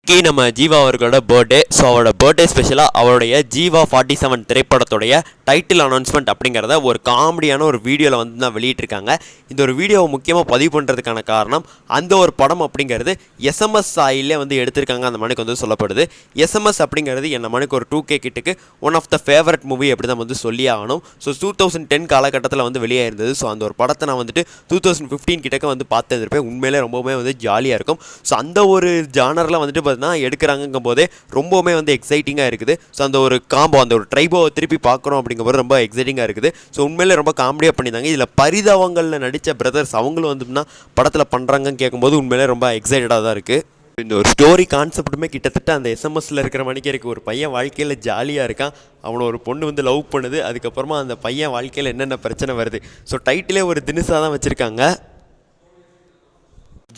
இன்னைக்கு நம்ம ஜீவா அவர்களோட பர்த்டே. ஸோ அவரோட பர்த்டே ஸ்பெஷலாக அவருடைய ஜீவா 47 திரைப்படத்துடைய டைட்டில் அனௌன்ஸ்மெண்ட் அப்படிங்கிறத ஒரு காமெடியான ஒரு வீடியோவில் வந்து தான் வெளியிட்டிருக்காங்க. இந்த ஒரு வீடியோவை முக்கியமாக பதிவு பண்ணுறதுக்கான காரணம், அந்த ஒரு படம் அப்படிங்கிறது எஸ்எம்எஸ் சாயிலே வந்து எடுத்திருக்காங்க அந்த மனுக்கு வந்து சொல்லப்படுது. எஸ்எம்எஸ் அப்படிங்கிறது என்ன மனுக்கு ஒரு 2K கிட்டுக்கு one of the favourite movie அப்படி தான் வந்து சொல்லி ஆகணும். ஸோ 2010 காலகட்டத்தில் வந்து வெளியே இருந்தது. ஸோ அந்த ஒரு படத்தை நான் வந்துட்டு 2015 கிட்டக்க வந்து பார்த்துருப்பேன். உண்மையிலே ரொம்பவுமே வந்து ஜாலியாக இருக்கும். ஸோ அந்த ஒரு ஜானரில் வந்துட்டு பார்த்தீங்கன்னா எடுக்கிறாங்கும் போதே ரொம்பவுமே வந்து எக்ஸைட்டிங்காக இருக்குது. ஸோ அந்த ஒரு காம்போ, அந்த ஒரு ட்ரைபோவை திருப்பி பார்க்குறோம் அப்படிங்கும்போது ரொம்ப எக்ஸைட்டிங்காக இருக்குது. ஸோ உண்மையிலே ரொம்ப காமெடியாக பண்ணியிருந்தாங்க. இதில் பரிதாபங்களில் நடித்த பிரதர்ஸ் அவங்களும் வந்துன்னா படத்தில் பண்ணுறாங்கன்னு கேட்கும்போது உண்மையிலே ரொம்ப எக்ஸைட்டடாக தான் இருக்குது. இந்த ஒரு ஸ்டோரி கான்செப்ட்டுமே கிட்டத்தட்ட அந்த எஸ்எம்எஸில் இருக்கிற மணிக்கு இருக்குது. ஒரு பையன் வாழ்க்கையில் ஜாலியாக இருக்கான், அவனை ஒரு பொண்ணு வந்து லவ் பண்ணுது, அதுக்கப்புறமா அந்த பையன் வாழ்க்கையில் என்னென்ன பிரச்சனை வருது. ஸோ டைட்டிலே ஒரு தினுசாக தான் வச்சுருக்காங்க,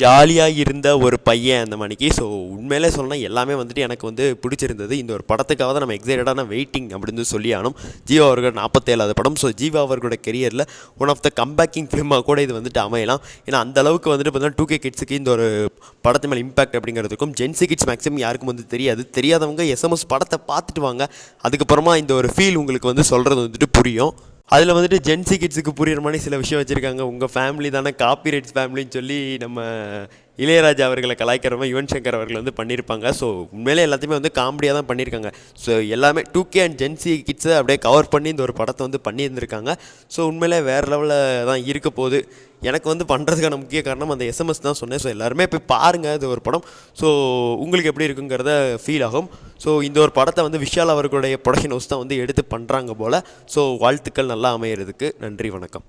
ஜாலியாக இருந்த ஒரு பையன் அந்த மணிக்கு. ஸோ உண்மையிலே சொல்லணும் எல்லாமே வந்துட்டு எனக்கு வந்து பிடிச்சிருந்தது. இந்த ஒரு படத்துக்காக தான் நம்ம எக்ஸைட்டடான வெயிட்டிங் அப்படின்னு சொல்லி ஆகணும். ஜீவா அவர்கள் 47வது படம். ஸோ ஜீவா அவர்களோட கெரியரில் ஒன் ஆஃப் த கம்பேக்கிங் ஃபிலிமாக கூட இது வந்துட்டு அமையலாம். ஏன்னா அந்தளவுக்கு வந்துட்டு பார்த்தீங்கன்னா 2K கிட்ஸுக்கு இந்த ஒரு படத்து மேலே இம்பாக்ட் அப்படிங்கிறதுக்கும் ஜென்சி கிட்ஸ் மேக்ஸிமம் யாருக்கும் வந்து தெரியாது. தெரியாதவங்க எஸ்எம்எஸ் படத்தை பார்த்துட்டு வாங்க, அதுக்கப்புறமா இந்த ஒரு ஃபீல் உங்களுக்கு வந்து சொல்கிறது வந்துட்டு புரியும். அதில் வந்துட்டு ஜென்சி கிட்ஸுக்கு புரியுற மாதிரி சில விஷயம் வச்சுருக்காங்க. உங்கள் ஃபேமிலி தானே காப்பி ரைட்ஸ் ஃபேமிலின்னு சொல்லி நம்ம இளையராஜா அவர்களை கலாய்க்கிறவங்க யுவன் சங்கர் அவர்கள் வந்து பண்ணியிருப்பாங்க. ஸோ உண்மையிலே எல்லாத்தையுமே வந்து காமெடியாக தான் பண்ணியிருக்காங்க. ஸோ எல்லாமே 2K அண்ட் ஜென்சி கிட்ஸை அப்படியே கவர் பண்ணி இந்த ஒரு படத்தை வந்து பண்ணியிருந்திருக்காங்க. ஸோ உண்மையிலே வேறு லெவலில் தான் இருக்க போகுது. எனக்கு வந்து பண்ணுறதுக்கான முக்கிய காரணம் அந்த எஸ்எம்எஸ் தான் சொன்னேன். ஸோ எல்லாருமே போய் பாருங்கள் இது ஒரு படம். ஸோ உங்களுக்கு எப்படி இருக்குங்கிறத ஃபீல் ஆகும். ஸோ இந்த ஒரு படத்தை வந்து விஷால் அவர்களுடைய ப்ரொடக்ஷன் ஹவுஸ் தான் வந்து எடுத்து பண்ணுறாங்க போல். ஸோ வாழ்த்துக்கள் நல்லா அமையிறதுக்கு. நன்றி, வணக்கம்.